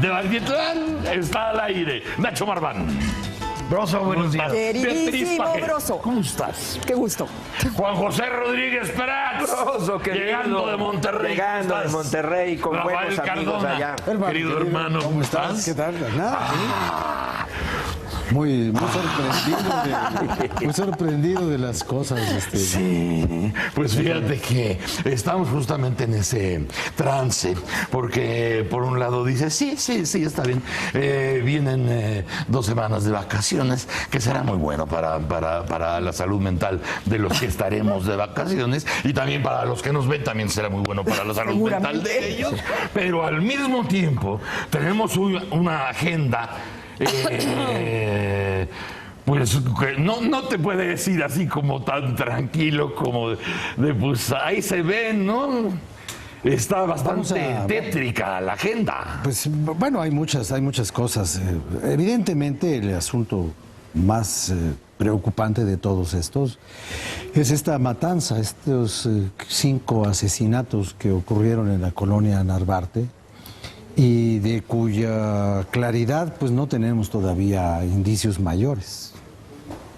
de Altitlán está al aire. Nacho Marván. Broso, buenos días. Queridísimo Broso. ¿Cómo estás? Qué gusto. Juan José Rodríguez Prats. Broso, querido. Llegando de Monterrey. Llegando de Monterrey con Rafael buenos amigos Cardona. allá. Querido hermano, ¿cómo estás? ¿Qué tal? Nada, muy sorprendido de las cosas. Sí, pues fíjate que estamos justamente en ese trance, porque por un lado dice, sí, está bien, vienen 2 semanas de vacaciones, que será muy bueno para la salud mental de los que estaremos de vacaciones, y también para los que nos ven también será muy bueno para la salud mental de ellos, pero al mismo tiempo tenemos una agenda. Pues no te puede decir así como tan tranquilo como de pues ahí se ven, ¿no? Está bastante tétrica la agenda. Pues bueno, hay muchas cosas. Evidentemente el asunto más preocupante de todos estos es esta matanza, estos 5 asesinatos que ocurrieron en la colonia Narvarte, y de cuya claridad pues no tenemos todavía indicios mayores.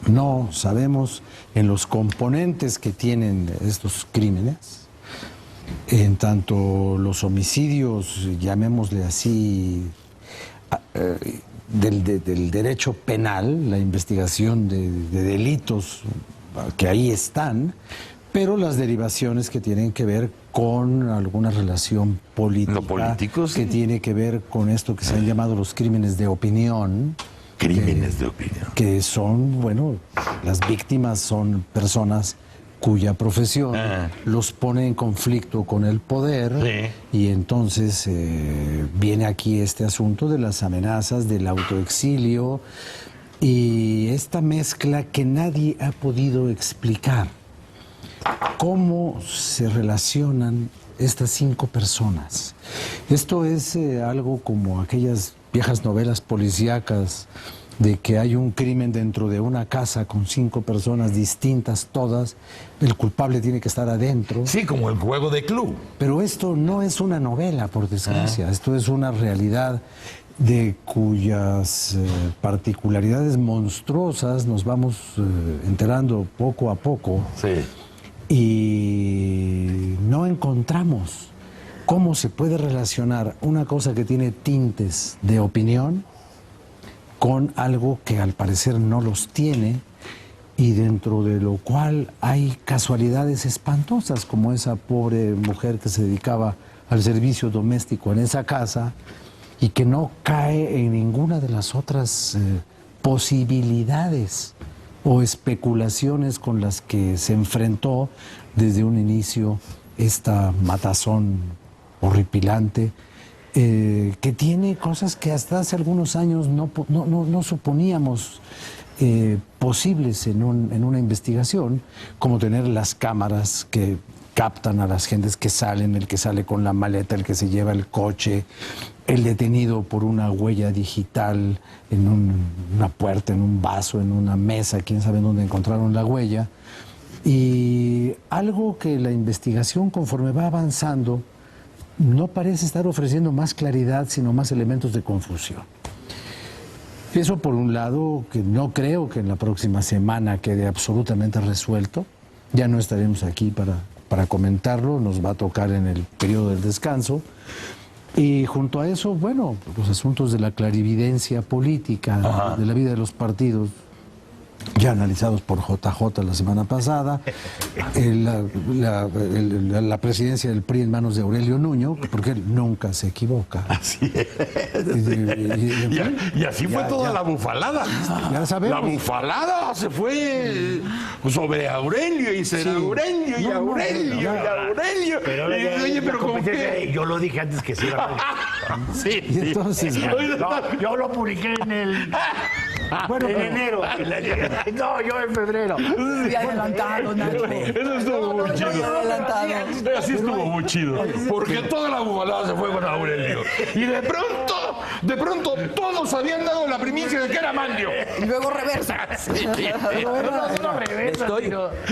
No sabemos en los componentes que tienen estos crímenes, en tanto los homicidios, llamémosle así, del derecho penal, la investigación de delitos que ahí están, pero las derivaciones que tienen que ver con alguna relación política, que tiene que ver con esto que se han llamado los crímenes de opinión. Crímenes de opinión. Que son, bueno, las víctimas son personas cuya profesión los pone en conflicto con el poder, y entonces viene aquí este asunto de las amenazas, del autoexilio, y esta mezcla que nadie ha podido explicar. ¿Cómo se relacionan estas 5 personas? Esto es algo como aquellas viejas novelas policíacas de que hay un crimen dentro de una casa con 5 personas distintas todas, el culpable tiene que estar adentro. Sí, como el juego de club. Pero esto no es una novela, por desgracia, esto es una realidad de cuyas particularidades monstruosas nos vamos enterando poco a poco. Sí. Y no encontramos cómo se puede relacionar una cosa que tiene tintes de opinión con algo que al parecer no los tiene, y dentro de lo cual hay casualidades espantosas, como esa pobre mujer que se dedicaba al servicio doméstico en esa casa y que no cae en ninguna de las otras posibilidades o especulaciones con las que se enfrentó desde un inicio esta matazón horripilante, que tiene cosas que hasta hace algunos años no suponíamos posibles en una investigación, como tener las cámaras que captan a las gentes que salen, el que sale con la maleta, el que se lleva el coche, el detenido por una huella digital en una puerta, en un vaso, en una mesa, quién sabe dónde encontraron la huella. Y algo que la investigación, conforme va avanzando, no parece estar ofreciendo más claridad, sino más elementos de confusión. Eso por un lado, que no creo que en la próxima semana quede absolutamente resuelto. Ya no estaremos aquí para comentarlo, nos va a tocar en el periodo del descanso. Y junto a eso, bueno, los asuntos de la clarividencia política, de la vida de los partidos, ya analizados por JJ la semana pasada, la presidencia del PRI en manos de Aurelio Nuño, porque él nunca se equivoca. Así es. Y así fue toda la bufalada. Ya sabemos. La bufalada se fue sobre Aurelio, y será Aurelio, y Aurelio, y Aurelio. Pero oye, pero ¿cómo que? yo lo dije antes que sí. Sí. Y entonces, Yo lo publiqué en el... Bueno, en enero. No, yo en febrero. Muy adelantado, Nacho. Eso estuvo muy chido. Muy adelantado. Así estuvo muy chido. Porque toda la bufalada se fue con Aurelio. Y de pronto de pronto todos habían dado la primicia de que era Manlio. Y luego reversa.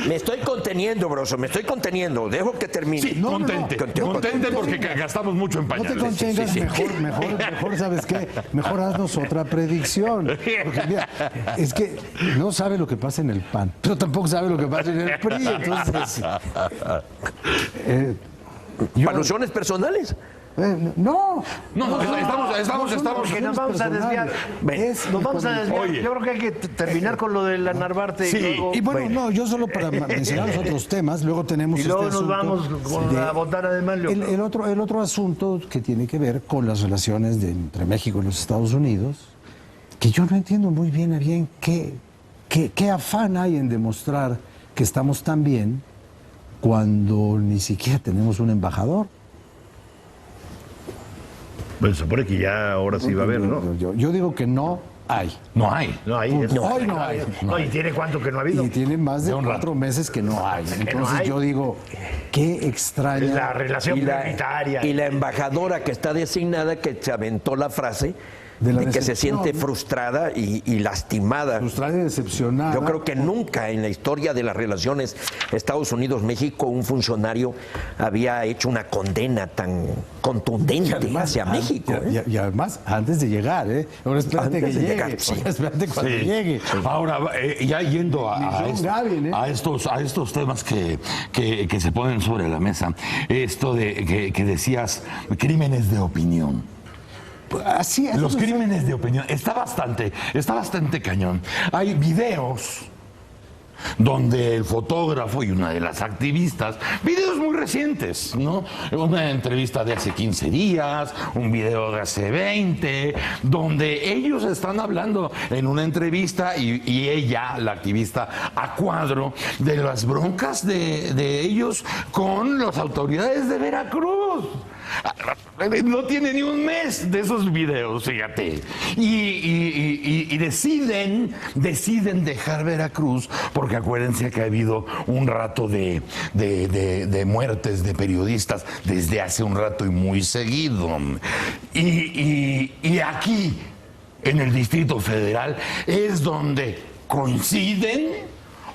Me estoy conteniendo, Broso, me estoy conteniendo. Dejo que termine. Sí, contente porque gastamos mucho en No te pañales. contengas, mejor, ¿sabes qué? Mejor haznos otra predicción. Porque mira, es que no sabe lo que pasa en el PAN, pero tampoco sabe lo que pasa en el PRI. Entonces, ¿Para alusiones personales? no. Estamos Que nos vamos a desviar. Nos vamos a desviar. Oye. Yo creo que hay que terminar con lo de la Narvarte. Sí. Y luego, Y bueno, no, yo solo para mencionar los otros temas, luego tenemos y luego este nos asunto vamos con la botana de Manlio. el otro asunto que tiene que ver con las relaciones entre México y los Estados Unidos, que yo no entiendo muy bien qué afán hay en demostrar que estamos tan bien cuando ni siquiera tenemos un embajador. Pues se supone que ya ahora sí va a haber, ¿no? Yo digo que no hay. No hay. No hay. Hoy no hay. No, ¿y tiene cuánto que no ha habido? Y tiene más de un rato. 4 meses que no hay. Entonces no hay. yo digo, qué extraña. La relación prioritaria. Y la embajadora que está designada que se aventó la frase De la de que se decepción. siente frustrada y lastimada. Frustrada y decepcionada. Yo creo que nunca en la historia de las relaciones Estados Unidos-México un funcionario había hecho una condena tan contundente hacia México. Y además, antes de llegar, ¿eh? Ahora espérate Antes que de llegue. llegar, sí. Ahora espérate cuando Sí. llegue. Ahora, ya yendo Ni John Gavin, ¿eh? a estos temas que se ponen sobre la mesa, esto de que decías, crímenes de opinión. Así es. Los crímenes de opinión, está bastante cañón. Hay videos donde el fotógrafo y una de las activistas, videos muy recientes, ¿no? Una entrevista de hace 15 días, un video de hace 20, donde ellos están hablando en una entrevista y ella, la activista, a cuadro de las broncas de ellos con las autoridades de Veracruz. No tiene ni un mes de esos videos, fíjate. Y deciden dejar Veracruz porque acuérdense que ha habido un rato de muertes de periodistas desde hace un rato y muy seguido. Y aquí, en el Distrito Federal, es donde coinciden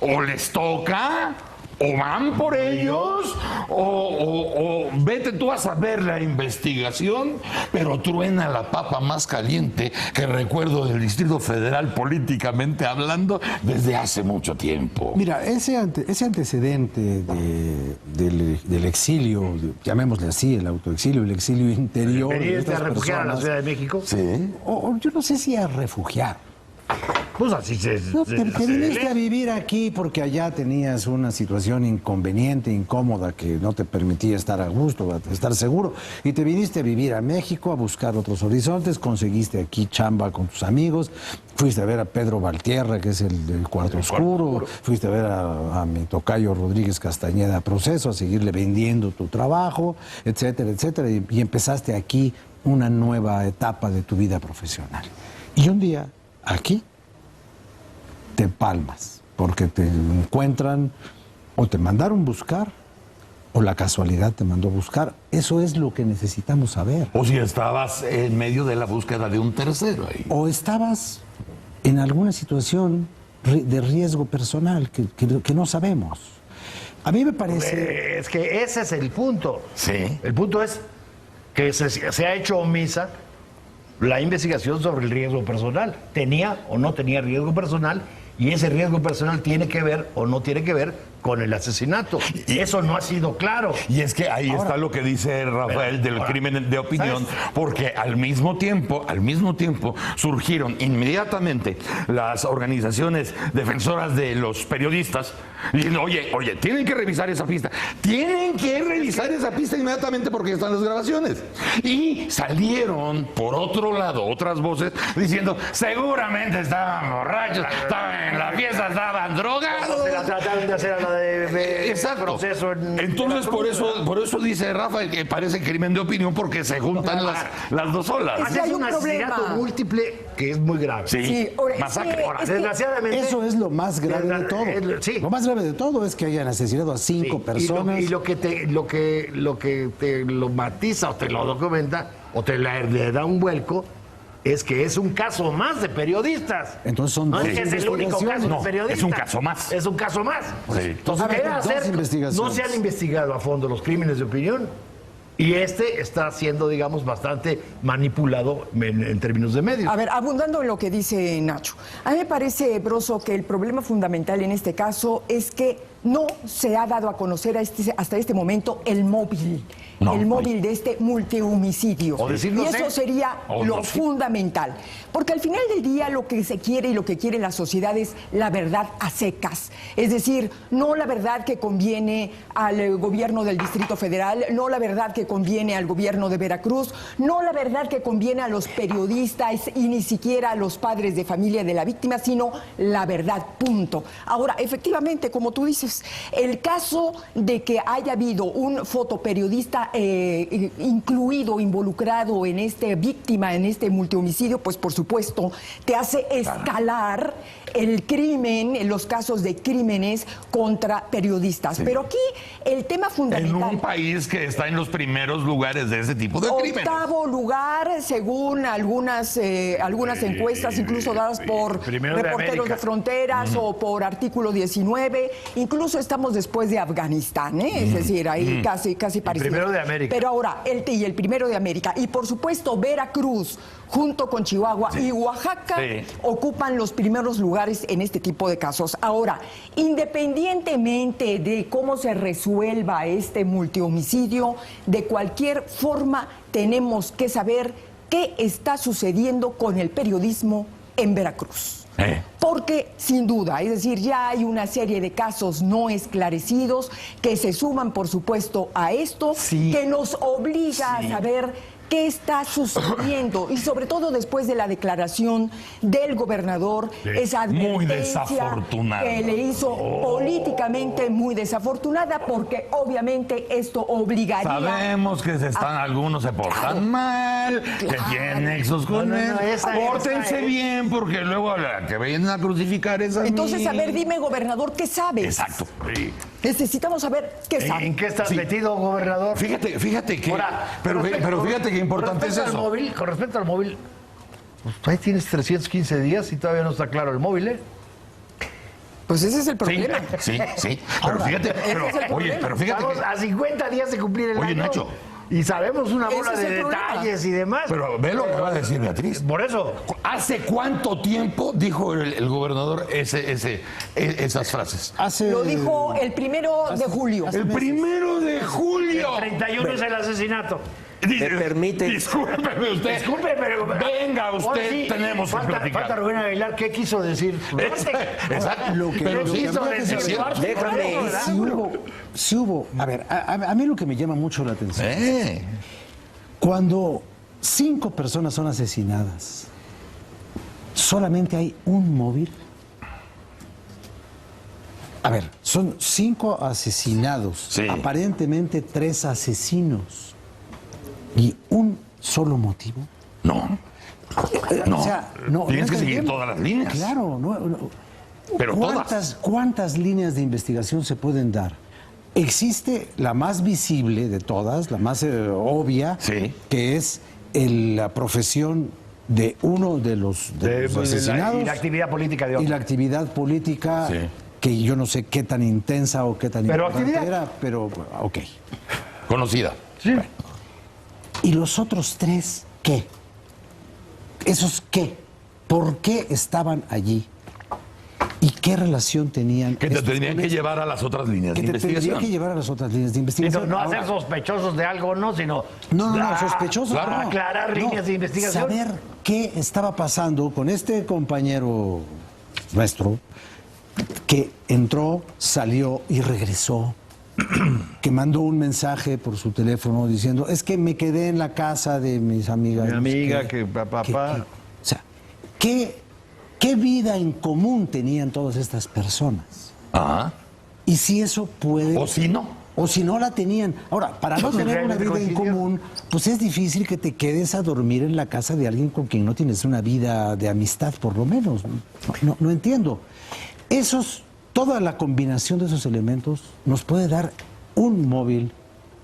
o les toca o van por ellos, o vete tú a saber la investigación, pero truena la papa más caliente que recuerdo del Distrito Federal políticamente hablando desde hace mucho tiempo. Mira, ese antecedente del exilio, llamémosle así, el autoexilio, el exilio interior de ¿Veniste a estas refugiar a la personas, Ciudad de México? Sí. o yo no sé si a refugiar. Pues así se... No, te viniste a vivir aquí porque allá tenías una situación inconveniente, incómoda, que no te permitía estar a gusto, estar seguro. Y te viniste a vivir a México, a buscar otros horizontes, conseguiste aquí chamba con tus amigos, fuiste a ver a Pedro Valtierra, que es el del Cuarto Oscuro, fuiste a ver a mi tocayo Rodríguez Castañeda a Proceso, a seguirle vendiendo tu trabajo, etcétera, etcétera. Y empezaste aquí una nueva etapa de tu vida profesional. Y un día, aquí, te palmas, porque te encuentran o te mandaron buscar o la casualidad te mandó buscar. Eso es lo que necesitamos saber. O si estabas en medio de la búsqueda de un tercero ahí. O estabas en alguna situación de riesgo personal que no sabemos. A mí me parece... Es que ese es el punto. Sí. El punto es que se ha hecho omisa la investigación sobre el riesgo personal. ¿Tenía o no tenía riesgo personal? Y ese riesgo personal tiene que ver o no tiene que ver con el asesinato. Y eso no ha sido claro. Y es que ahí está lo que dice Rafael del crimen de opinión, ¿sabes? porque al mismo tiempo surgieron inmediatamente las organizaciones defensoras de los periodistas diciendo, oye, tienen que revisar esa pista. Tienen que revisar esa pista inmediatamente porque están las grabaciones. Y salieron, por otro lado, otras voces diciendo, seguramente estaban borrachos, estaban en la fiesta, estaban drogados. Se la trataron de hacer a la de Exacto. proceso en Entonces, Veracruz, por eso dice Rafa que parece crimen de opinión porque se juntan las dos olas. Es que hay es un un asesinato problema. múltiple que es muy grave. Sí, ahora, masacre. es que- Ahora, desgraciadamente... Eso es lo más grave de todo. Sí. Lo más grave de todo es que hayan asesinado a 5 Sí, personas. Y lo que te lo matiza o te lo documenta o te le da un vuelco es que es un caso más de periodistas. Entonces son no dos es que es el único caso de No, periodistas. es un caso más. Es un caso más. Sí. Entonces, A ver, ¿qué va a dos hacer? investigaciones. No se han investigado a fondo los crímenes de opinión. Y está siendo, digamos, bastante manipulado en términos de medios. A ver, abundando en lo que dice Nacho, a mí me parece, Broso, que el problema fundamental en este caso es que no se ha dado a conocer hasta este momento el móvil. No, el no móvil hay. de este multihomicidio. O decir, y no eso sé. sería O lo no sé. fundamental. Porque al final del día lo que se quiere y lo que quiere la sociedad es la verdad a secas. Es decir, no la verdad que conviene al gobierno del Distrito Federal, no la verdad que conviene al gobierno de Veracruz, no la verdad que conviene a los periodistas y ni siquiera a los padres de familia de la víctima, sino la verdad, punto. Ahora, efectivamente, como tú dices, el caso de que haya habido un fotoperiodista incluido, involucrado en víctima, en este multihomicidio, pues por supuesto te hace escalar el crimen, los casos de crímenes contra periodistas. Sí. Pero aquí el tema En fundamental... un país que está en los primeros lugares de ese tipo de crímenes. Octavo lugar, según algunas encuestas, incluso dadas por Primero de Reporteros América. de Fronteras o por Artículo 19. Incluso estamos después de Afganistán, ¿eh? Es decir, ahí casi parecido. Primero de América. Pero ahora, el primero de América. Y por supuesto, Veracruz, junto con Chihuahua y Oaxaca, Sí. ocupan los primeros lugares en este tipo de casos. Ahora, independientemente de cómo se resuelva este multihomicidio, de cualquier forma tenemos que saber qué está sucediendo con el periodismo en Veracruz. Porque, sin duda, es decir, ya hay una serie de casos no esclarecidos que se suman, por supuesto, a esto, Sí. que nos obliga a saber qué está sucediendo y sobre todo después de la declaración del gobernador, esa Muy advertencia desafortunada. que le hizo políticamente muy desafortunada, porque obviamente esto obligaría... Sabemos que algunos se portan mal, que tienen nexos con No, él. esa Pórtense es. bien, porque luego que vayan a crucificar esa. Entonces, a ver, dime, gobernador, ¿qué sabes? Exacto. Sí. Necesitamos saber qué sabes. ¿En qué estás Sí. metido, gobernador? Fíjate que. Ahora, pero con fíjate que importante es respecto al eso. móvil, con respecto al móvil, pues ahí tienes 315 días y todavía no está claro el móvil, ¿eh? Pues ese es el Sí, problema. sí, sí. Pero fíjate, ese es el oye, problema. pero fíjate Estamos que. a 50 días de cumplir el Oye, año. Nacho. Y sabemos una Ese bola es de el problema. detalles y demás. Pero ve lo que va a decir Beatriz. Por eso, ¿Hace cuánto tiempo dijo el gobernador esas frases? Lo dijo el 1 de julio. El 1 de julio. 31 es el asesinato. ¿Me permite? Discúlpeme usted. Disculpe, pero... Venga Ahora usted, sí, tenemos que falta platicar. Rubén Aguilar, ¿qué quiso decir? Exacto. Pero lo que quiso habría que decir... saber- Déjame. Si hubo, a ver, a mí lo que me llama mucho la atención, cuando 5 personas son asesinadas, solamente hay un móvil. A ver, son 5 asesinados, Sí. aparentemente 3 asesinos, y un solo motivo. No. No. O sea, no, Tienes no que seguir entendemos. todas las líneas. Claro, Pero todas. ¿Cuántas líneas de investigación se pueden dar? Existe la más visible de todas, la más obvia, Sí. que es la profesión de uno de los asesinados y la actividad política de y otro. la actividad política, Sí. que yo no sé qué tan intensa o qué tan Pero importante actividad. era, pero ok. Conocida. Sí. ¿Y los otros 3 qué? ¿Esos qué? ¿Por qué estaban allí? ¿Y qué relación tenían? Que te estos tendrían con que estos? llevar a las otras líneas Que de te tendría investigación. que llevar a las otras líneas de Y investigación. no Ahora, hacer sospechosos de algo, no, sino... no, sospechoso. claro, no. aclarar líneas de investigación. Saber qué estaba pasando con este compañero nuestro que entró, salió y regresó, que mandó un mensaje por su teléfono diciendo, es que me quedé en la casa de mis amigas. Mi no sé amiga, qué. que papá. O sea, ¿qué vida en común tenían todas estas personas? Ajá. Y si eso puede... O si no. O si no la tenían. Ahora, para no Pues, tener una realmente vida en coincidió. común, pues es difícil que te quedes a dormir en la casa de alguien con quien no tienes una vida de amistad, por lo menos. No entiendo. Toda la combinación de esos elementos nos puede dar un móvil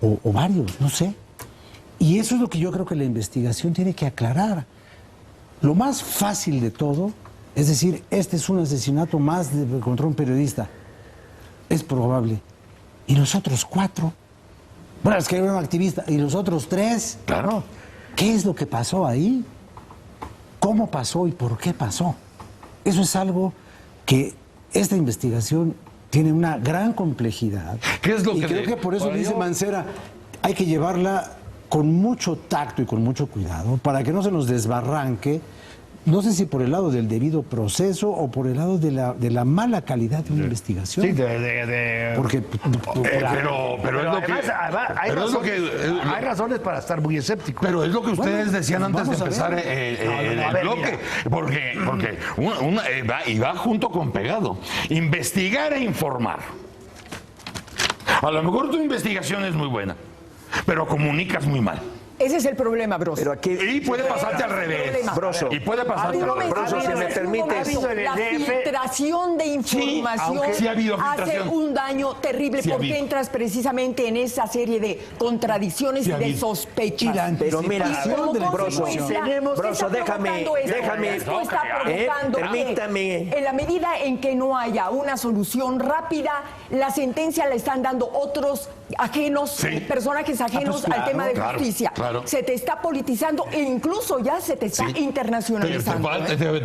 o varios, no sé. Y eso es lo que yo creo que la investigación tiene que aclarar. lo más fácil de todo es decir, este es un asesinato más contra un periodista. Es probable. ¿Y los otros 4? Bueno, es que era un activista. ¿Y los otros 3? Claro. ¿Qué es lo que pasó ahí? ¿Cómo pasó y por qué pasó? Eso es algo que esta investigación tiene una gran complejidad. ¿Qué es lo y que creo que por eso dice Mancera, hay que llevarla con mucho tacto y con mucho cuidado para que no se nos desbarranque. No sé si por el lado del debido proceso o por el lado de la mala calidad de una investigación. Sí, Porque pero es lo que... además, hay, pero es lo que... hay razones para estar muy escéptico. Pero es lo que ustedes decían antes de vamos a empezar ver. el bloque. Porque va junto con pegado. Investigar e informar. A lo mejor tu investigación es muy buena, pero comunicas muy mal. Ese es el problema, Broso. Pero aquí, Y puede pasarte al revés. Broso, Y puede pasarte al revés. Broso, si me permites. La filtración de información aunque sí ha habido hace filtración. un daño terrible Sí ha porque habido. entras precisamente en esa serie de contradicciones Sí y ha de habido. sospechas. Pero mira, Y como Broso, consecuencia, Broso, está déjame, provocando esto. déjame. Esto está provocando que, Permítame. en la medida en que no haya una solución rápida, la sentencia la están dando otros ajenos, Sí. personajes ajenos claro, al tema de claro, justicia. claro. Se te está politizando e incluso ya se te está internacionalizando.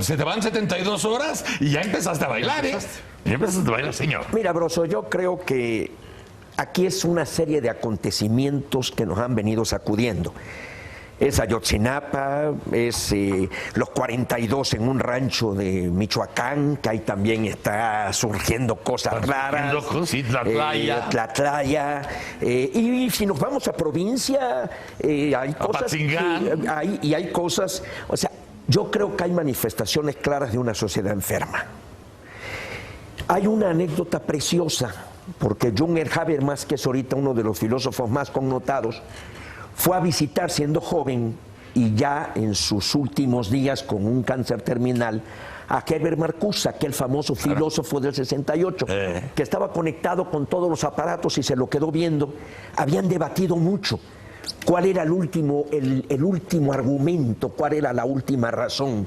Se te van 72 horas y ya empezaste a bailar, ¿eh? Ya empezaste a bailar, señor. Mira, Broso, yo creo que aquí es una serie de acontecimientos que nos han venido sacudiendo. Es Ayotzinapa, es los 42 en un rancho de Michoacán, que ahí también está surgiendo cosas raras. Sí, Tlatlaya. Tlatlaya. Y si nos vamos a provincia, hay cosas. Apatzingán. Hay cosas. O sea, yo creo que hay manifestaciones claras de una sociedad enferma. Hay una anécdota preciosa, porque Jürgen Habermas, que es ahorita uno de los filósofos más connotados, fue a visitar siendo joven y ya en sus últimos días con un cáncer terminal a Herbert Marcuse, aquel famoso filósofo del 68, que estaba conectado con todos los aparatos y se lo quedó viendo. Habían debatido mucho cuál era el último argumento, cuál era la última razón.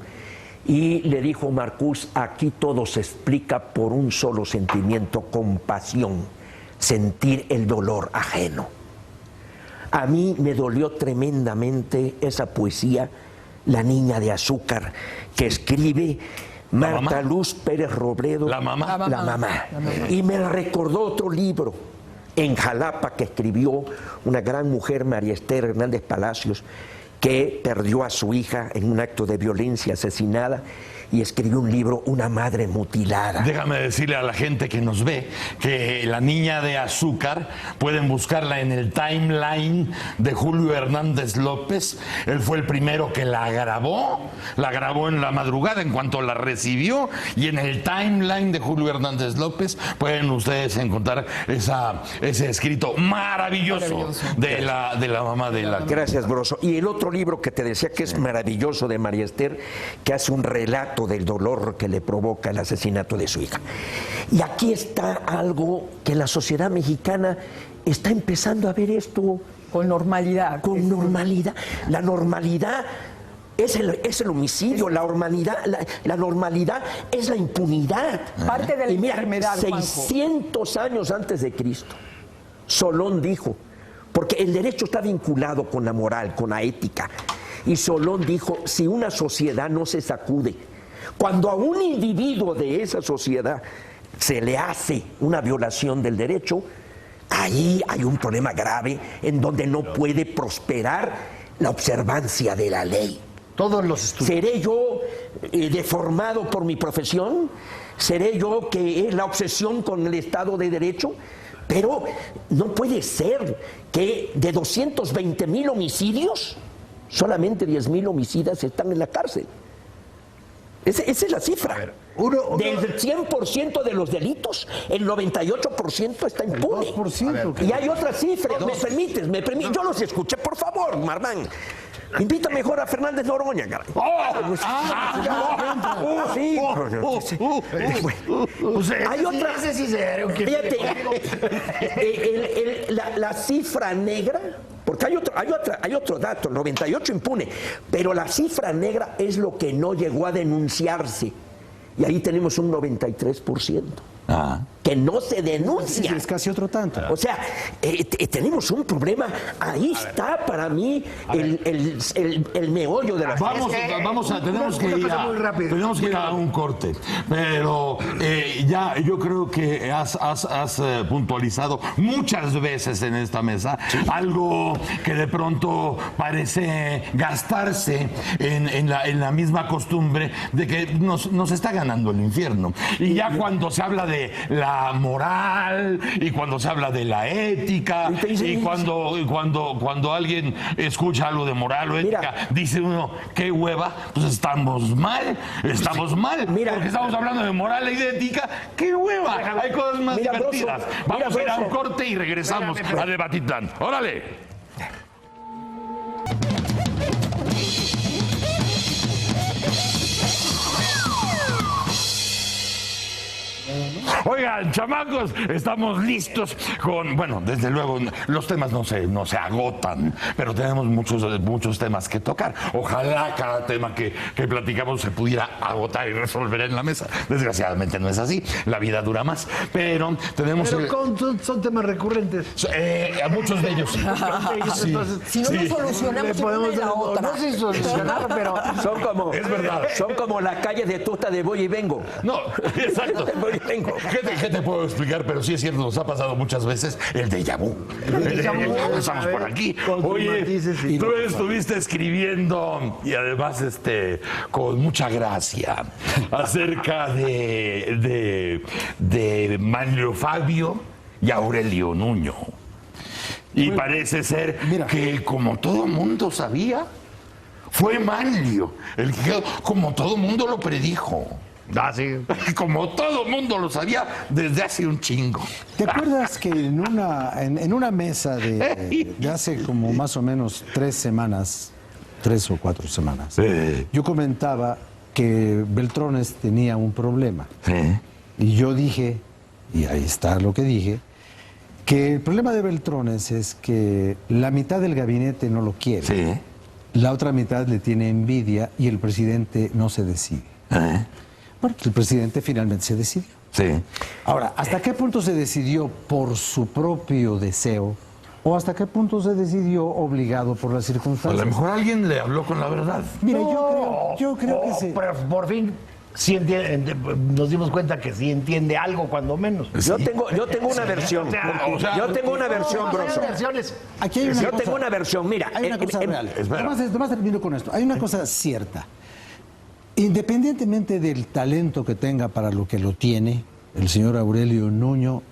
Y le dijo Marcuse, aquí todo se explica por un solo sentimiento, compasión, sentir el dolor ajeno. A mí me dolió tremendamente esa poesía, La niña de azúcar, que escribe Marta Luz Pérez Robledo. La mamá. La mamá. Y me recordó otro libro, En Jalapa, que escribió una gran mujer, María Esther Hernández Palacios, que perdió a su hija en un acto de violencia, asesinada, y escribió un libro, Una madre mutilada. Déjame decirle a la gente que nos ve que La niña de azúcar pueden buscarla en el timeline de Julio Hernández López. Él fue el primero que la grabó en la madrugada en cuanto la recibió, y en el timeline de Julio Hernández López pueden ustedes encontrar ese escrito maravilloso. De la mamá de la... Gracias, Broso. Y el otro libro que te decía que es maravilloso, de María Esther, que hace un relato del dolor que le provoca el asesinato de su hija. Y aquí está algo que la sociedad mexicana está empezando a ver esto Con normalidad. con normalidad. La normalidad es el homicidio, la normalidad es la impunidad. Parte de la Y mira, enfermedad, Juanjo. 600 años antes de Cristo, Solón dijo, porque el derecho está vinculado con la moral, con la ética, y Solón dijo, si una sociedad no se sacude, cuando a un individuo de esa sociedad se le hace una violación del derecho, ahí hay un problema grave en donde no puede prosperar la observancia de la ley. Todos los estudios. ¿Seré yo deformado por mi profesión? ¿Seré yo que es la obsesión con el Estado de Derecho? Pero no puede ser que de 220,000 homicidios, solamente 10,000 homicidas están en la cárcel. Esa es la cifra. ver, Del 100% de los delitos, el 98% está impune. 2%. Y hay otra cifra. ¿Me permites? Yo los escuché, por favor, Marmán. Invita mejor a Fernández Noroña, caray. Sí. Hay otra. Fíjate, la cifra negra Porque hay otro dato, 98 impune, pero la cifra negra es lo que no llegó a denunciarse. Y ahí tenemos un 93%. Que no se denuncia. Es casi otro tanto. O sea, tenemos un problema. Ahí está para mí el meollo de la tenemos que ir a un corte. Pero ya yo creo que has puntualizado muchas veces en esta mesa algo que de pronto parece gastarse en la misma costumbre de que nos está ganando el infierno. Y ya cuando se habla de la moral y cuando se habla de la ética y cuando alguien escucha algo de moral o ética, dice uno, qué hueva, pues estamos mal, porque estamos hablando de moral y de ética, qué hueva, hay cosas más divertidas. Vamos a ir a un corte y regresamos a Debatitlán. ¡Órale! Oigan, chamacos, estamos listos con, bueno, desde luego los temas no se agotan, pero tenemos muchos temas que tocar. Ojalá cada tema que platicamos se pudiera agotar y resolver en la mesa. Desgraciadamente no es así, la vida dura más, pero tenemos... Pero son temas recurrentes. A muchos de ellos sí. Entonces, si no lo solucionamos una y la otra. No sé solucionar, pero... Es verdad. Son como las calles de Tusta de Voy y Vengo. No, exacto. Voy y vengo. ¿Qué te puedo explicar? Pero sí es cierto, nos ha pasado muchas veces el déjà vu. Estamos por aquí. Oye, tú estuviste escribiendo y además con mucha gracia acerca de Manlio Fabio y Aurelio Nuño. Y parece ser que, como todo mundo sabía, fue Manlio el que, como todo mundo lo predijo. Sí. Como todo mundo lo sabía desde hace un chingo. ¿Te acuerdas que en una mesa de hace como más o menos 3 o 4 semanas, yo comentaba que Beltrones tenía un problema? Sí. Y yo dije, y ahí está lo que dije, que el problema de Beltrones es que la mitad del gabinete no lo quiere. Sí. La otra mitad le tiene envidia y el presidente no se decide. Bueno, el presidente finalmente se decidió. Sí. Ahora, ¿hasta qué punto se decidió por su propio deseo o hasta qué punto se decidió obligado por las A circunstancias? lo mejor alguien le habló con la verdad. Mira, yo creo que sí. Pero por fin sí nos dimos cuenta que sí entiende algo, cuando menos. Yo tengo una versión. Yo tengo una versión, Broso. Aquí hay una Yo cosa, tengo una versión. Mira, hay una cosa real. espera. Nomás termino con esto. Hay una cosa cierta. Independientemente del talento que tenga para lo que lo tiene, el señor Aurelio Nuño,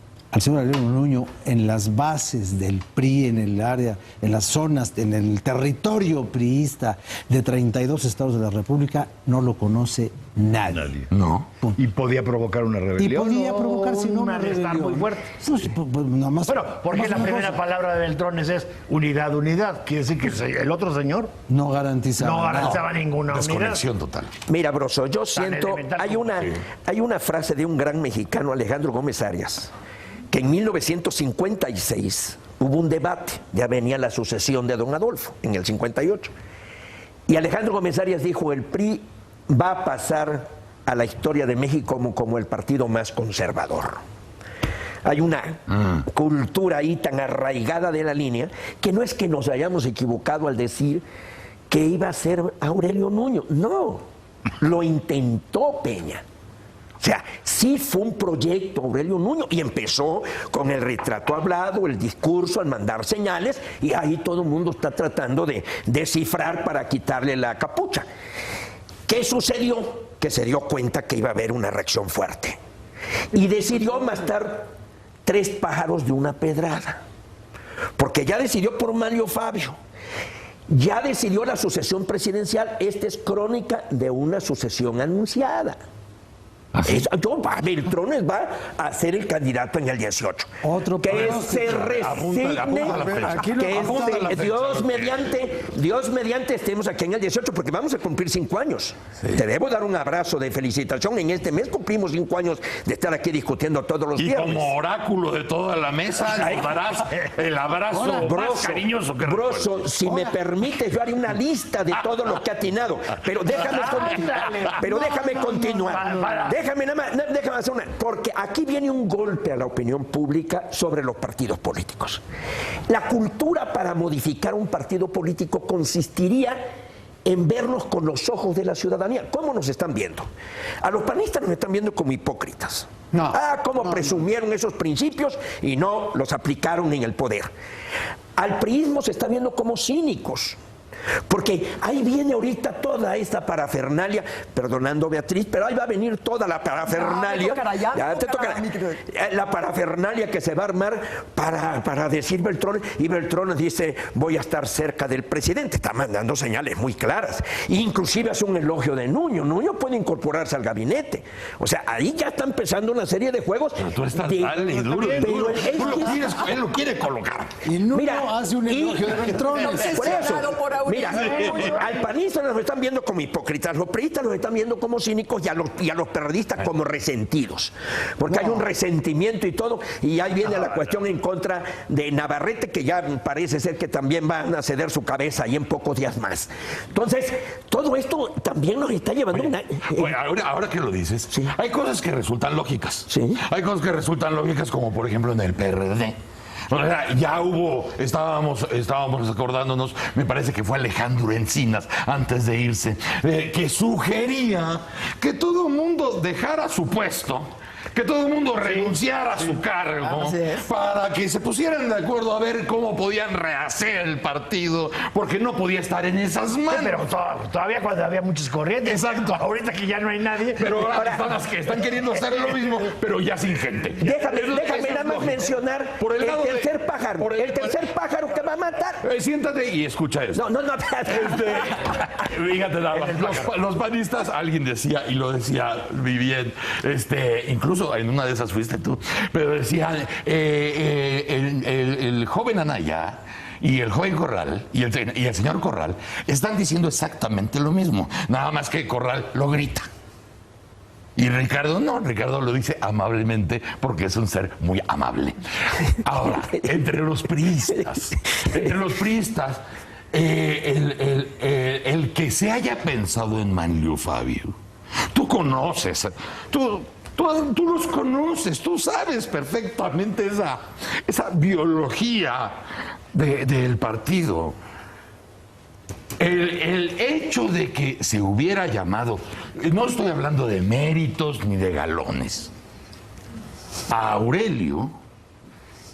en las bases del PRI, en el área, en las zonas, en el territorio priista de 32 estados de la República, no lo conoce nadie. No. Y podía provocar una rebelión. Y podía provocar, si no, una malestar rebelión. muy fuerte. Pues, nomás, Bueno, porque nomás la una primera cosa, palabra de Beltrones es unidad. Quiere decir que el otro señor no garantizaba no nada. garantizaba ninguna unidad. Desconexión total. Mira, Broso, yo siento, elemental hay una frase de un gran mexicano, Alejandro Gómez Arias, que en 1956 hubo un debate, ya venía la sucesión de don Adolfo, en el 58. Y Alejandro Gómez Arias dijo, el PRI va a pasar a la historia de México como el partido más conservador. Hay una cultura ahí tan arraigada de la línea que no es que nos hayamos equivocado al decir que iba a ser Aurelio Nuño. No, lo intentó Peña. O sea, sí fue un proyecto Aurelio Nuño y empezó con el retrato hablado, el discurso, al mandar señales, y ahí todo el mundo está tratando de descifrar para quitarle la capucha. ¿Qué sucedió? Que se dio cuenta que iba a haber una reacción fuerte y decidió matar 3 pájaros de una pedrada, porque ya decidió por Manlio Fabio, ya decidió la sucesión presidencial. Esta es crónica de una sucesión anunciada. Beltrones va a ser el candidato en el 18. Otro que pronóstico. se resigne, Apunta la fecha. Aquí lo que apunta la fecha. Dios mediante estemos aquí en el 18, porque vamos a cumplir 5 años. Te debo dar un abrazo de felicitación. En este mes cumplimos 5 años de estar aquí discutiendo todos los Y días. como oráculo de toda la mesa, nos darás el abrazo más cariñoso que Broso, recuerdes. si me permites, yo haré una lista de todo lo que ha atinado. Pero déjame continuar. Déjame hacer una. Porque aquí viene un golpe a la opinión pública sobre los partidos políticos. La cultura para modificar un partido político consistiría en vernos con los ojos de la ciudadanía. ¿Cómo nos están viendo? A los panistas nos están viendo como hipócritas. Cómo presumieron esos principios y no los aplicaron en el poder. Al priismo se está viendo como cínicos. Porque ahí viene ahorita toda esta parafernalia, perdonando Beatriz, pero ahí va a venir toda la parafernalia. La parafernalia que se va a armar para decir Beltrones, y Beltrones dice, voy a estar cerca del presidente. Está mandando señales muy claras. Inclusive hace un elogio de Nuño. Nuño puede incorporarse al gabinete. O sea, ahí ya está empezando una serie de juegos. Pero tú estás dale y duro. Él lo quiere colocar. Y Nuño hace un elogio de Beltrones. Por eso. Mira, al panista nos están viendo como hipócritas, los priistas nos están viendo como cínicos y a los periodistas como resentidos. Porque hay un resentimiento y todo, y ahí viene la cuestión en contra de Navarrete, que ya parece ser que también van a ceder su cabeza ahí en pocos días más. Entonces, todo esto también nos está llevando Ahora que lo dices, Sí. hay cosas que resultan lógicas. Sí. Hay cosas que resultan lógicas, como por ejemplo en el PRD. O sea, ya estábamos acordándonos, me parece que fue Alejandro Encinas, antes de irse, que sugería que todo el mundo dejara su puesto, que todo el mundo renunciara a su cargo, para que se pusieran de acuerdo a ver cómo podían rehacer el partido, porque no podía estar en esas manos. Pero todavía cuando había muchas corrientes. Exacto. Ahorita que ya no hay nadie. Pero ahora están las que están queriendo hacer lo mismo, pero ya sin gente. Déjame Eso nada es más lógico. mencionar Por el lado de- tercer pájaro. por El tercer pájaro que va a matar. Siéntate y escucha esto. No. Fíjate nada más. Los panistas, alguien decía, y lo decía muy bien, incluso en una de esas fuiste tú, pero decía el joven Anaya y el joven Corral y el señor Corral están diciendo exactamente lo mismo, nada más que Corral lo grita. Y Ricardo no, Ricardo lo dice amablemente porque es un ser muy amable. Ahora, entre los priistas, el que se haya pensado en Manlio Fabio, tú conoces, tú los conoces, tú sabes perfectamente esa biología del partido. El hecho de que se hubiera llamado, no estoy hablando de méritos ni de galones, a Aurelio,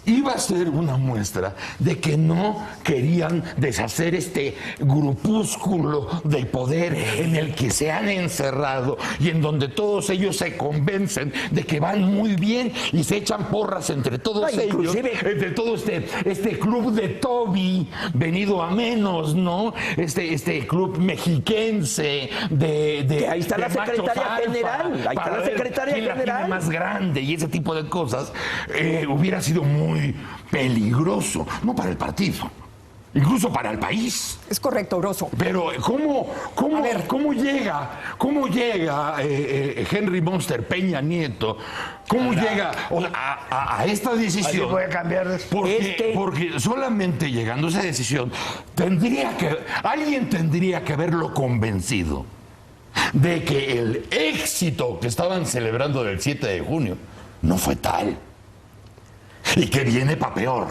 iba a ser una muestra de que no querían deshacer este grupúsculo de poder en el que se han encerrado y en donde todos ellos se convencen de que van muy bien y se echan porras entre todos ellos, entre todo este club de Toby venido a menos, ¿no? Este club mexiquense de ahí está la secretaria general, ahí está la secretaria general más grande y ese tipo de cosas, hubiera sido muy peligroso, no para el partido, incluso para el país. Es correcto, Broso. Pero ¿cómo llega Henry Monster Peña Nieto? ¿Cómo llega a esta decisión? Voy a cambiar. Porque solamente llegando a esa decisión alguien tendría que haberlo convencido de que el éxito que estaban celebrando del 7 de junio no fue tal. Y que viene para peor.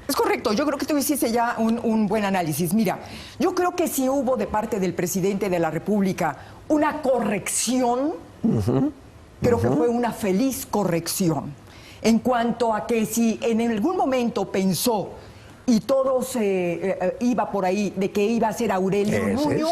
Es correcto, yo creo que tú hiciste ya un buen análisis. Mira, yo creo que sí hubo de parte del presidente de la República una corrección, creo que fue una feliz corrección, en cuanto a que si en algún momento pensó y todo se iba por ahí de que iba a ser Aurelio Nuño,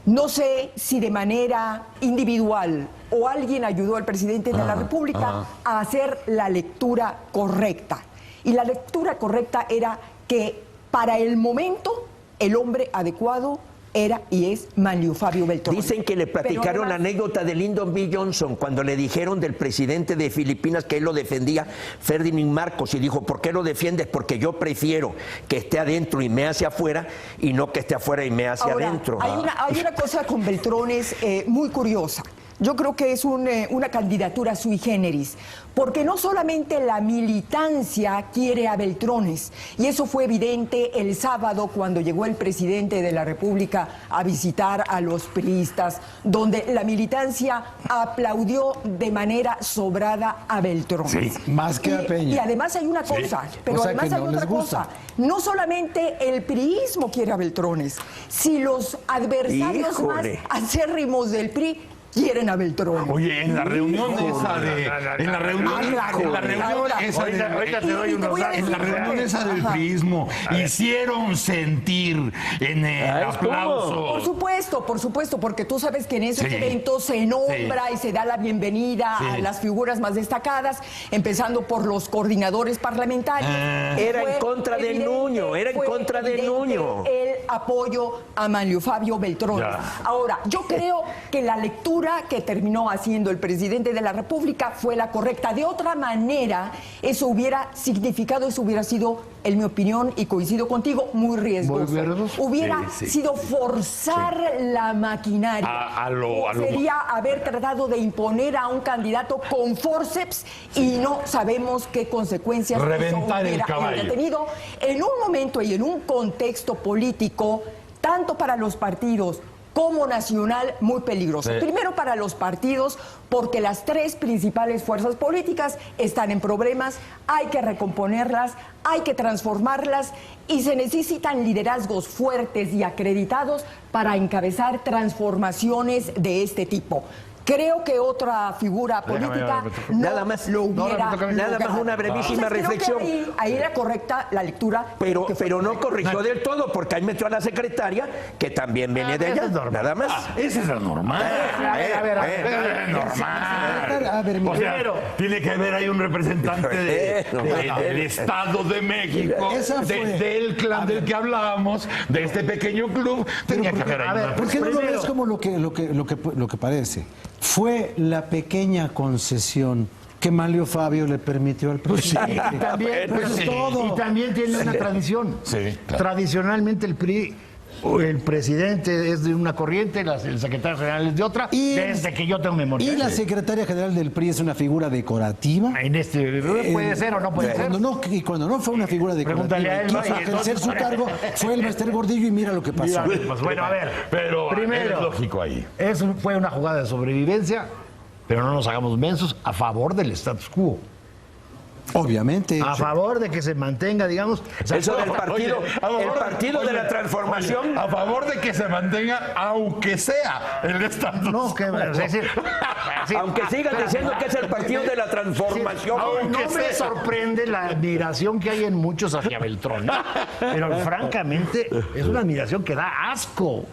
no sé si de manera individual o alguien ayudó al presidente de la República a hacer la lectura correcta. Y la lectura correcta era que para el momento el hombre adecuado era y es Manlio Fabio Beltrones. Dicen que le platicaron la Pero además, anécdota de Lyndon B. Johnson cuando le dijeron del presidente de Filipinas que él lo defendía, Ferdinand Marcos, y dijo, ¿por qué lo defiendes? Porque yo prefiero que esté adentro y me hacia afuera y no que esté afuera y me hacia ahora, adentro. hay una cosa con Beltrones muy curiosa. Yo creo que es una candidatura sui generis, porque no solamente la militancia quiere a Beltrones, y eso fue evidente el sábado cuando llegó el presidente de la República a visitar a los priistas, donde la militancia aplaudió de manera sobrada a Beltrones. Sí, más que a Peña. Y además hay una cosa, pero Cosa además que hay no otra les gusta. cosa. No solamente el priismo quiere a Beltrones, si los adversarios Híjole. más acérrimos del PRI quieren a Beltrones. Oye, en la reunión esa de... En la reunión, en la reunión esa de... Ahorita te doy Y te voy a unos decir- En la reunión esa del Ajá. priismo hicieron sentir en el Ahí estuvo. aplauso. Por supuesto, porque tú sabes que en esos Sí. eventos se nombra y se da la bienvenida a Sí. las figuras más destacadas, empezando por los coordinadores parlamentarios. Era Fue en contra de evidente- Nuño, era en fue contra de evidente Nuño. El apoyo a Manlio Fabio Beltrones. Ya. Ahora, yo creo que la lectura que terminó haciendo el presidente de la República fue la correcta. De otra manera, eso hubiera significado, eso hubiera sido, en mi opinión, y coincido contigo, muy riesgoso. Muy riesgoso. Hubiera Sí, sí. sido forzar la maquinaria. A lo- Sería haber tratado de imponer a un candidato con forceps y no sabemos qué consecuencias eso Reventar el hubiera caballo. tenido en un momento y en un contexto político, tanto para los partidos como nacional, muy peligroso. Sí. Primero para los partidos, porque las tres principales fuerzas políticas están en problemas, hay que recomponerlas, hay que transformarlas y se necesitan liderazgos fuertes y acreditados para encabezar transformaciones de este tipo. Creo que otra figura política no Nada más. lo No, hubiera nada más logrado. una brevísima Entonces, creo que reflexión. ahí era correcta la lectura. Pero que fue no correcta. corrigió del todo, porque ahí metió a la secretaria, que también venía de eso allá. es normal. Nada más. Ese es el normal. Normal. A ver, O sea, Primero. tiene que haber ahí un representante del Estado de México, Esa fue. del clan del que hablábamos, de este pequeño club. Tenía que haber ahí una ¿Por qué no lo Primero. ves como lo que parece? Fue la pequeña concesión que Manlio Fabio le permitió al presidente. Y también, Eso es todo. y también tiene una tradición. Sí, claro. Tradicionalmente el PRI, o el presidente es de una corriente, el secretario general es de otra, Y- desde que yo tengo memoria. Y la secretaria general del PRI es una figura decorativa. En este puede ser o no puede ser. Y cuando no fue una figura decorativa Pregúntale a él, y ¿no? quiso Y ejercer entonces- su cargo, fue el Bester Gordillo y mira lo que pasó. Mira, pues, bueno, a ver. Pero primero, es lógico ahí. Eso fue una jugada de sobrevivencia, pero no nos hagamos mensos, a favor del status quo. Obviamente. A favor de que se mantenga, digamos. o sea, Eso del partido, Oye, a favor el partido de la transformación. oye, a favor de que se mantenga, aunque sea el estatus No, que, es decir, sí, Aunque sigan diciendo que es el partido de la transformación. no aunque me sea. sorprende la admiración que hay en muchos hacia Beltrón, pero francamente es una admiración que da asco.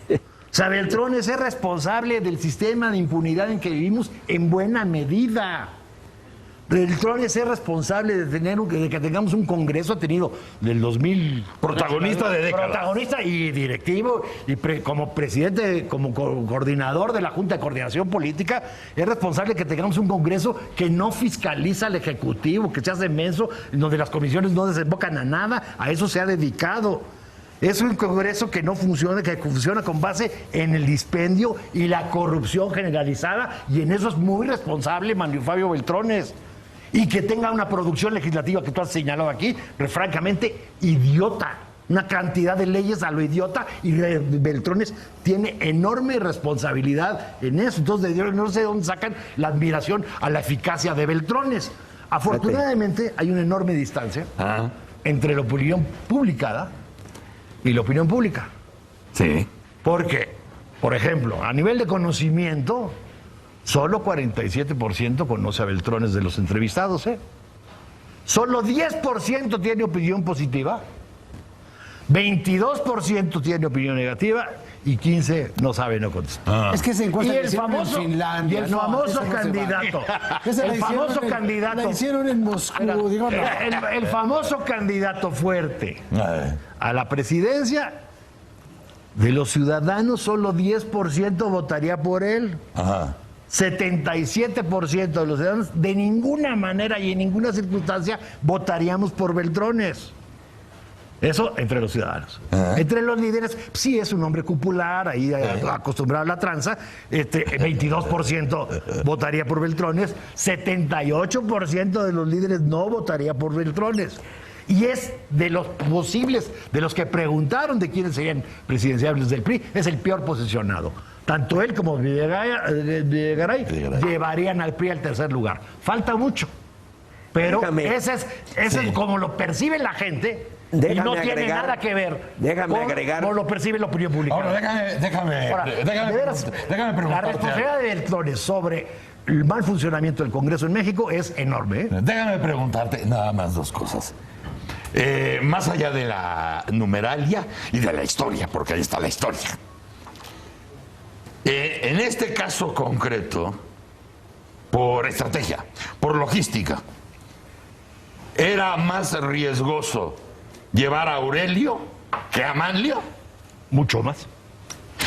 O sea, Beltrón es el responsable del sistema de impunidad en que vivimos en buena medida. Beltrón es el responsable de que tengamos un Congreso, ha tenido del 2000... Protagonista de décadas. Protagonista y directivo, y como presidente, como coordinador de la Junta de Coordinación Política, es responsable de que tengamos un Congreso que no fiscaliza al Ejecutivo, que se hace menso, donde las comisiones no desembocan a nada, a eso se ha dedicado. Es un Congreso que no funciona, que funciona con base en el dispendio y la corrupción generalizada, y en eso es muy responsable Manlio Fabio Beltrones. Y que tenga una producción legislativa que tú has señalado aquí, francamente, idiota. Una cantidad de leyes a lo idiota, y Beltrones tiene enorme responsabilidad en eso. Entonces, no sé de dónde sacan la admiración a la eficacia de Beltrones. Afortunadamente, hay una enorme distancia entre la opinión publicada y la opinión pública. Sí. Porque, por ejemplo, a nivel de conocimiento, solo 47% conoce a Beltrones de los entrevistados, ¿eh? Solo 10% tiene opinión positiva, 22% tiene opinión negativa y 15% no sabe, no contesta. Es que esa encuesta Y la el hicieron famoso, en Finlandia. y el No, famoso esa no se candidato, vale. Esa la el hicieron famoso en- candidato, La hicieron en Moscú, digo, no. el famoso candidato fuerte a la presidencia De los ciudadanos, solo 10% votaría por él. Ajá. 77% de los ciudadanos de ninguna manera y en ninguna circunstancia votaríamos por Beltrones. Eso entre los ciudadanos. Entre los líderes, sí es un hombre cupular, ahí acostumbrado a la tranza, 22% votaría por Beltrones, 78% de los líderes no votaría por Beltrones. Y es de los posibles, de los que preguntaron de quiénes serían presidenciables del PRI, es el peor posicionado. Tanto él como Videgaray llevarían al PRI al tercer lugar. Falta mucho, pero ese es como lo percibe la gente. Y no tiene nada que ver con lo percibe la opinión pública. Ahora, déjame preguntarte. La responsabilidad de Beltrones sobre el mal funcionamiento del Congreso en México es enorme. Déjame preguntarte nada más dos cosas. Más allá de la numeralia y de la historia, porque ahí está la historia. En este caso concreto, por estrategia, por logística, ¿era más riesgoso llevar a Aurelio que a Manlio? Mucho más.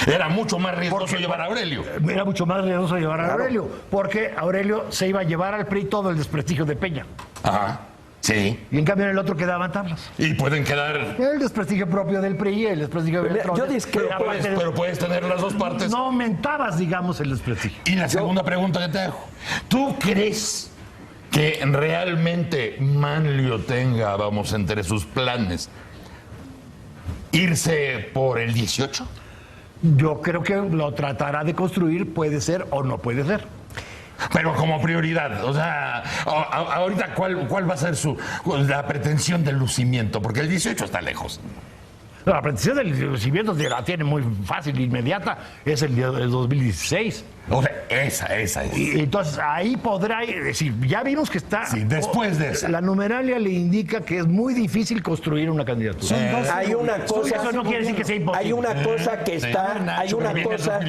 Era mucho más riesgoso llevar a Aurelio. Era mucho más riesgoso llevar a Aurelio, porque Aurelio se iba a llevar al PRI todo el desprestigio de Peña. Ajá, sí. Y en cambio en el otro quedaban tablas. Y pueden quedar... El desprestigio propio del PRI y el desprestigio de Beltrones. Yo discrepo, pero puedes tener las dos partes. No aumentabas, digamos, el desprestigio. Y la segunda pregunta que te hago. ¿Tú crees que realmente Manlio tenga, vamos, entre sus planes, irse por el 18? Yo creo que lo tratará de construir, puede ser o no puede ser. Pero como prioridad, o sea, ahorita ¿cuál va a ser la pretensión del lucimiento? Porque el 18 está lejos. La pretensión del lucimiento la tiene muy fácil, inmediata, es el 2016. O sea, esa es. Y entonces ahí podrá ir, es decir, ya vimos que está... Sí, después de esa. La numeralia le indica que es muy difícil construir una candidatura. Hay una cosa... Eso no quiere decir que sea imposible. Hay una cosa que está... Hay una cosa...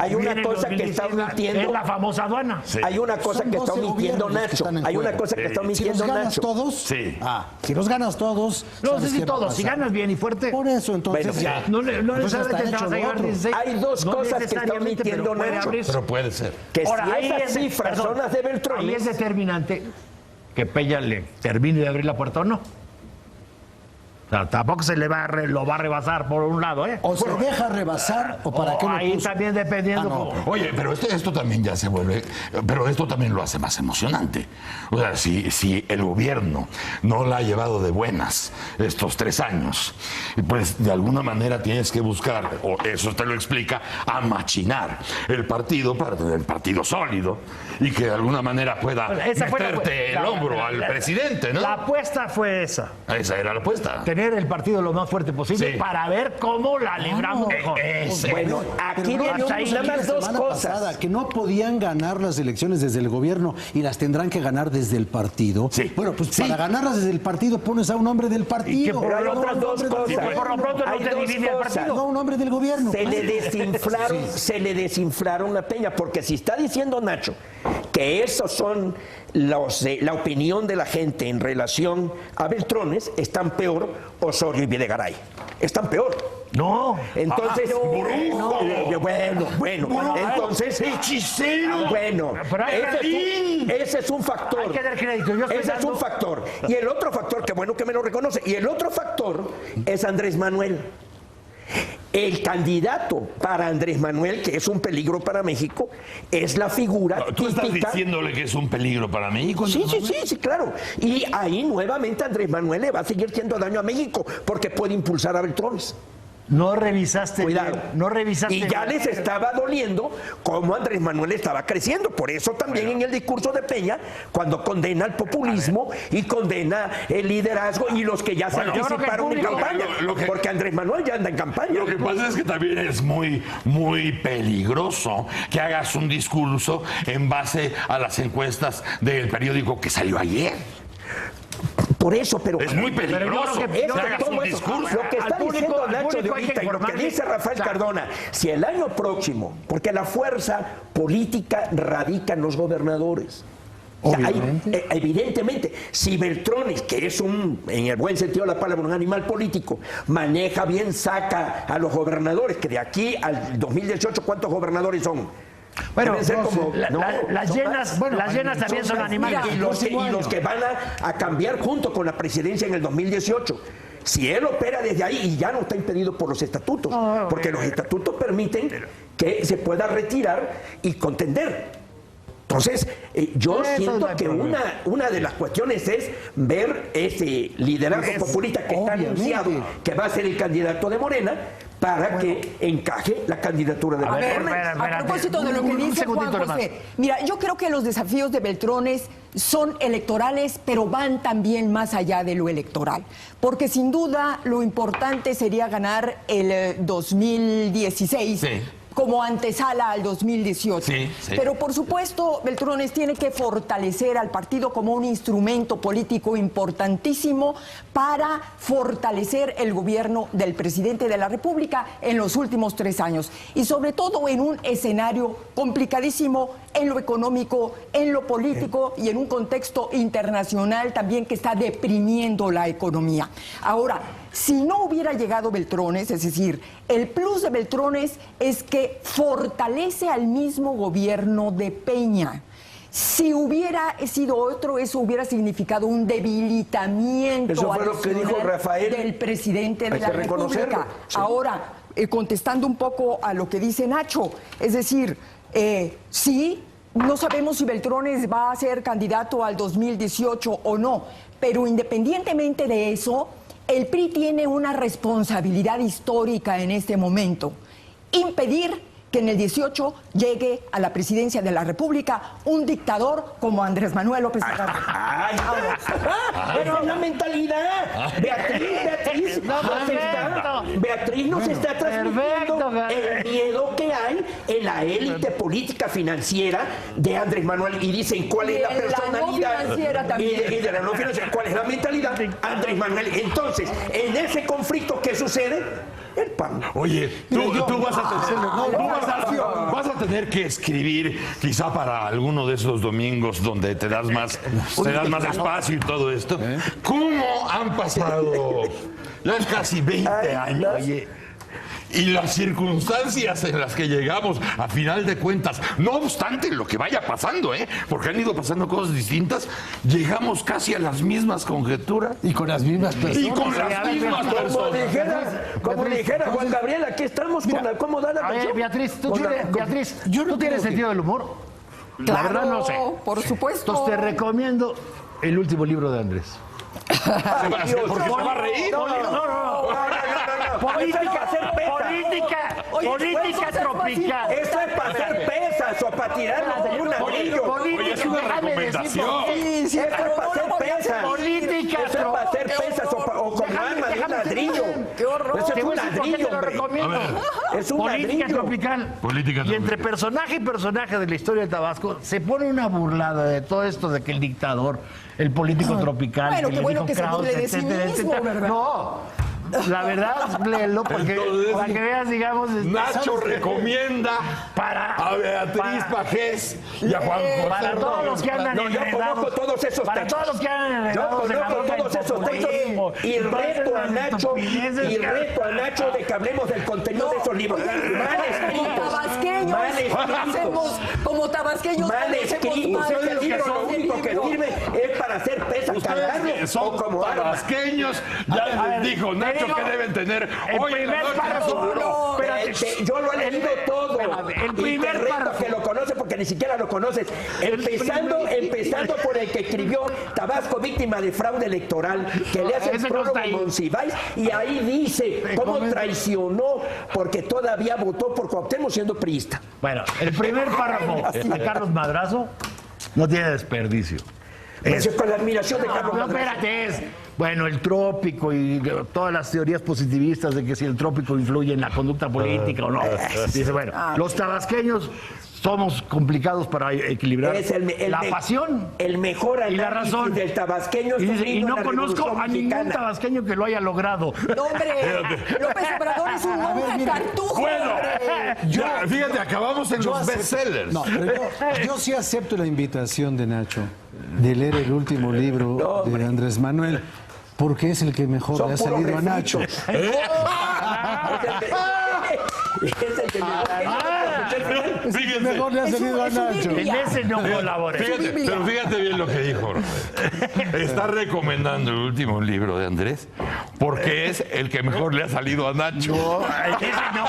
Hay una cosa que está omitiendo... Es la famosa aduana. Sí. Hay una cosa Son que está 12 omitiendo gobiernos que Nacho. están en Hay una juego. cosa que está Si omitiendo los ganas Nacho. todos, Sí. si los ganas todos, No ¿sabes sé si qué va a todos, si pasar? ganas bien y fuerte. Por eso, entonces Bueno, ya. No Pues necesariamente está te vas a hecho llevar lo otro. 16. Hay dos No cosas que está necesariamente, omitiendo pero puede Nacho. abrirse. Pero puede ser. Que Ahora, si ahí esas es- cifras perdón, son las de ahí Beltrones... es determinante que Peña le termine de abrir la puerta o no. O sea, tampoco se le lo va a rebasar por un lado, ¿eh? O se deja rebasar o para qué lo ahí puso. también dependiendo. Ah, no. cómo- Oye, pero esto también ya se vuelve, pero esto también lo hace más emocionante. O sea, si el gobierno no la ha llevado de buenas estos 3 años, pues de alguna manera tienes que buscar, o eso te lo explica, amachinar el partido para tener el partido sólido y que de alguna manera pueda Esa fue meterte el hombro al presidente, ¿no? La apuesta fue esa. Esa era la apuesta. Tener el partido lo más fuerte posible Sí. para ver cómo la libramos mejor. Bueno, aquí Pero viene ahí nada más la dos semana cosas. pasada, que no podían ganar las elecciones desde el gobierno y las tendrán que ganar desde el partido. Sí. Bueno, pues Sí. para ganarlas desde el partido pones a un hombre del partido. Pero hay no a un otras dos hombre del cosas. gobierno. Por lo pronto no Hay te dos divide el cosas. partido. No a un hombre del gobierno. Se le desinflaron a Peña, porque si está diciendo Nacho que esos son la opinión de la gente en relación a Beltrones, están peor Osorio y Videgaray. Están peor. No. Entonces, bueno, entonces, ¡Hechicero! bueno, Pero hay- ese es un factor. Hay que dar crédito. Yo estoy Ese es un dando- factor. Y el otro factor, que bueno que me lo reconoce, y el otro factor es Andrés Manuel. El candidato para Andrés Manuel, que es un peligro para México, es la figura ¿Tú estás típica. diciéndole que es un peligro para México? Sí, claro. Y ahí nuevamente Andrés Manuel le va a seguir haciendo daño a México porque puede impulsar a Beltrones. No revisaste Cuidado. bien, no revisaste Y ya bien. les estaba doliendo cómo Andrés Manuel estaba creciendo. Por eso también en el discurso de Peña, cuando condena el populismo y condena el liderazgo y los que ya se Bueno, yo creo que anticiparon el en público- campaña. lo que- Porque Andrés Manuel ya anda en campaña. Lo que pasa es que también es muy, muy peligroso que hagas un discurso en base a las encuestas del periódico que salió ayer. Por eso, pero... Es muy Pero yo peligroso creo que- que yo creo que hagas todo un eso, discurso. lo que está Al público- diciendo al Nacho de público hay que ahorita y lo que informarle. dice Rafael O sea, Cardona, si el año próximo, porque la fuerza política radica en los gobernadores, O sea, Obviamente. evidentemente, si Beltrones, que es en el buen sentido de la palabra, un animal político, maneja bien, saca a los gobernadores, que de aquí al 2018, ¿cuántos gobernadores son? Bueno, Deben ser como- las son llenas, más. las llenas también son animales. Y los que van a cambiar junto con la presidencia en el 2018. Si él opera desde ahí, y ya no está impedido por los estatutos, porque los estatutos permiten que se pueda retirar y contender. Entonces, yo Eso siento no hay que problema. una de las cuestiones es ver ese liderazgo populista que está obviamente. anunciado, que va a ser el candidato de Morena, para que encaje la candidatura de A ver, Beltrones. a propósito de lo que Un dice segundito Juan nomás. José, mira, yo creo que los desafíos de Beltrones son electorales, pero van también más allá de lo electoral. Porque sin duda lo importante sería ganar el 2016. Sí. Como antesala al 2018. Sí, sí. Pero por supuesto, Beltrones tiene que fortalecer al partido como un instrumento político importantísimo para fortalecer el gobierno del presidente de la República en los últimos 3 años. Y sobre todo en un escenario complicadísimo en lo económico, en lo político y en un contexto internacional también que está deprimiendo la economía. Ahora, si no hubiera llegado Beltrones, es decir, el plus de Beltrones es que fortalece al mismo gobierno de Peña. Si hubiera sido otro, eso hubiera significado un debilitamiento Eso fue lo que dijo adicional Rafael. del presidente de Hay la que reconocerlo, República. sí. Ahora, contestando un poco a lo que dice Nacho, es decir, sí, no sabemos si Beltrones va a ser candidato al 2018 o no, pero independientemente de eso, el PRI tiene una responsabilidad histórica en este momento: impedir que en el 18 llegue a la presidencia de la República un dictador como Andrés Manuel López Obrador. ¡Ay! ¡Esa es la mentalidad! Beatriz nos está transmitiendo el miedo que hay en la élite política financiera de Andrés Manuel. Y dicen cuál es la Y en la no personalidad. financiera también. Y de la no financiera, cuál es la mentalidad. Andrés Manuel. Entonces, en ese conflicto, ¿qué sucede? El PAN. Oye, tú vas a tener que escribir, quizá para alguno de esos domingos donde te das más espacio y todo esto. ¿Cómo han pasado ya casi 20 años? Y las circunstancias en las que llegamos, a final de cuentas, no obstante lo que vaya pasando, porque han ido pasando cosas distintas, llegamos casi a las mismas conjeturas. Y con las mismas personas. Y con las mismas personas. Como dijera Juan Gabriel, aquí estamos con la cómo da la A ver, canción. Beatriz, ¿tú Con la- tienes, yo no ¿tú tienes creo sentido del humor? La verdad no sé. Por supuesto. Entonces te recomiendo el último libro de Andrés. Porque se va a reír. Política, política tropical. Eso es para hacer pesas o para tirarlo como un anillo. Oye, es una recomendación. Sí, sí, Eso es pero para no hacer lo voy a hacer. pesas. Política Eso es para hacer pesas o con alma de un ladrillo. Qué horror. Eso Te es voy un a decir por qué ladrillo, te lo hombre. recomiendo. Es un Política ladrillo. tropical. Política Y entre tropical. personaje y personaje de la historia de Tabasco se pone una burlada de todo esto de que el dictador, el político tropical, Bueno, que qué le bueno dijo que se Krauss, burle de sí etcétera, mismo, etcétera. ¿verdad? No. La verdad, léelo porque Entonces, para que veas, digamos, Nacho ¿sabes? recomienda a Beatriz Pajés y a Juan José Para todos los que andan No, yo enredados, conozco todos esos para textos. todos los que andan Yo enredados en la conozco boca del todos esos populismo, textos y todas reto a esas Nacho estupideces de que hablemos del contenido de esos libros. Mal Como escritos. tabasqueños, Mal escritos. hacemos, como tabasqueños, Mal hacemos escritos. mal Ese libro lo ese único que libro. sirve es para hacer pesas, Ustedes cargarlo que o son como arma. tabasqueños, ya les dijo Nacho digo, que deben tener el hoy en la primer noche párrafo, seguro. no, espérate. Yo lo he leído todo. El Y te primer reto a párrafo. que lo conoces porque ni siquiera lo conoces. Empezando por el que escribió Tabasco, víctima de fraude electoral, que le hace el Ese no prólogo está ahí. Monsiváis, y ahí dice cómo traicionó porque todavía votó por Cuauhtémoc siendo priista. Bueno, el primer párrafo de Carlos Madrazo no tiene desperdicio. Eso es con la admiración de Carlos No, Madrazo. espérate, es bueno, el trópico y todas las teorías positivistas de que si el trópico influye en la conducta política o no. Dice, bueno, los tabasqueños somos complicados para equilibrar Es el la pasión el mejor y la análisis razón del tabasqueño. y, dice, y sufrido no en la conozco Revolución a ningún Mexicana. tabasqueño que lo haya logrado. No, hombre, López Obrador es un hombre cartujo, Bueno, hombre. ya, fíjate, acabamos en los bestsellers. No, pero yo sí acepto la invitación de Nacho de leer el último libro de Andrés Manuel, porque es el que mejor Son le ha puros salido a Nacho. Es el que Fíjense, Mejor le ha Es un- salido a es un Nacho. Biblia. En ese no colabore. fíjate, pero fíjate bien lo que dijo. Está recomendando el último libro de Andrés porque es el que mejor le ha salido a Nacho. En ese no.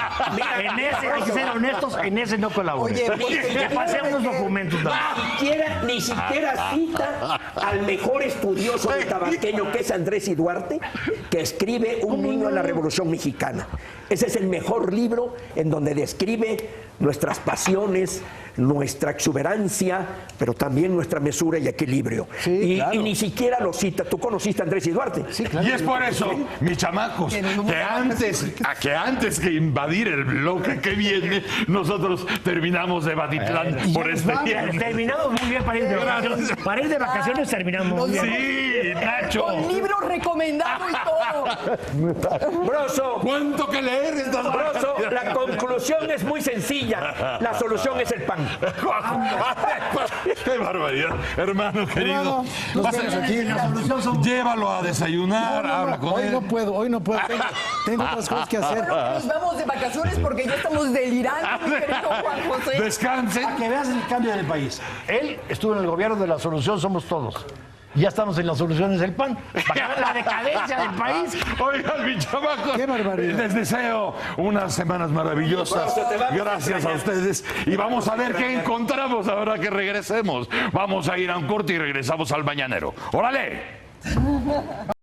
En ese, hay que ser honestos, en ese no colabore. Oye, Le pasé unos documentos también. Ni siquiera cita al mejor estudioso de tabasqueño, que es Andrés y Duarte, que escribe Un niño en la Revolución Mexicana. Ese es el mejor libro en donde describe nuestras pasiones, nuestra exuberancia, pero también nuestra mesura y equilibrio. Sí, claro. Y ni siquiera lo cita. ¿Tú conociste a Andrés y Duarte? Sí, claro. Y es por eso, mis chamacos, que antes que invadir el bloque que viene, nosotros terminamos de Batitlán por este viernes. Terminamos muy bien para ir de vacaciones. Para ir de vacaciones terminamos muy bien. Sí, Nacho. Con libro recomendado y todo. Broso, ¿Cuánto que leer estas Broso, la conclusión es muy sencilla. La solución es el pan. ¡Qué barbaridad! Hermano querido, Nos vemos aquí. llévalo a desayunar, habla con Hoy él. no puedo, hoy no puedo. Tengo otras cosas que hacer. Nos vamos de vacaciones porque ya estamos delirando, mi querido Juan José. Descansen. Para que veas el cambio del país. Él estuvo en el gobierno de la solución somos todos. Ya estamos en las soluciones del PAN. Para ver la decadencia del país. Oigan, mi chamaco. Qué barbaridad. Les deseo unas semanas maravillosas. Gracias a ustedes. Y vamos a ver qué encontramos ahora que regresemos. Vamos a ir a un corte y regresamos al Mañanero. ¡Órale!